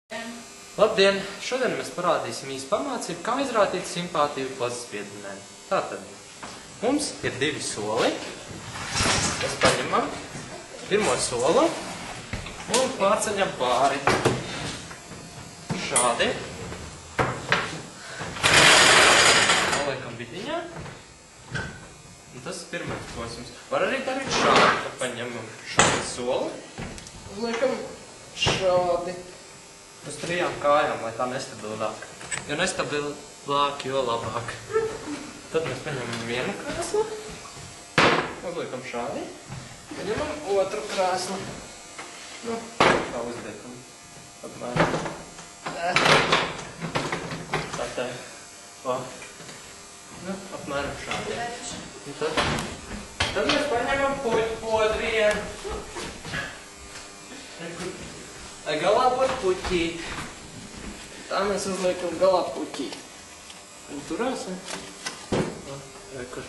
Labdien! Šodien mēs parādīsim īstu pamācību, kā izrādīt simpātiju pozispiedzinēm. Tātad, mums ir divi soli. Mēs paņemam pirmo solu un pārceļam pāri. Šādi. Noliekam vidiņā. Un tas ir pirmais posms. Var arī darīt šādi, ka paņemam šādu soli. Uzliekam šādi. Uz trijām kājām, lai tā nestabilāk. Jo nestabilāk, jo labāk. Tad mēs paņemam vienu krēslu. Uzliekam šādi. Paņemam otru krēslu. Nu, tā uzliekam. Apmēram. Tā tā. Nu, apmēram šādi. Un tad mēs paņemam podrienu. Galā būtu puķīt. Tā mēs uzliekam galā puķīt. Un turās, ne? Rekur.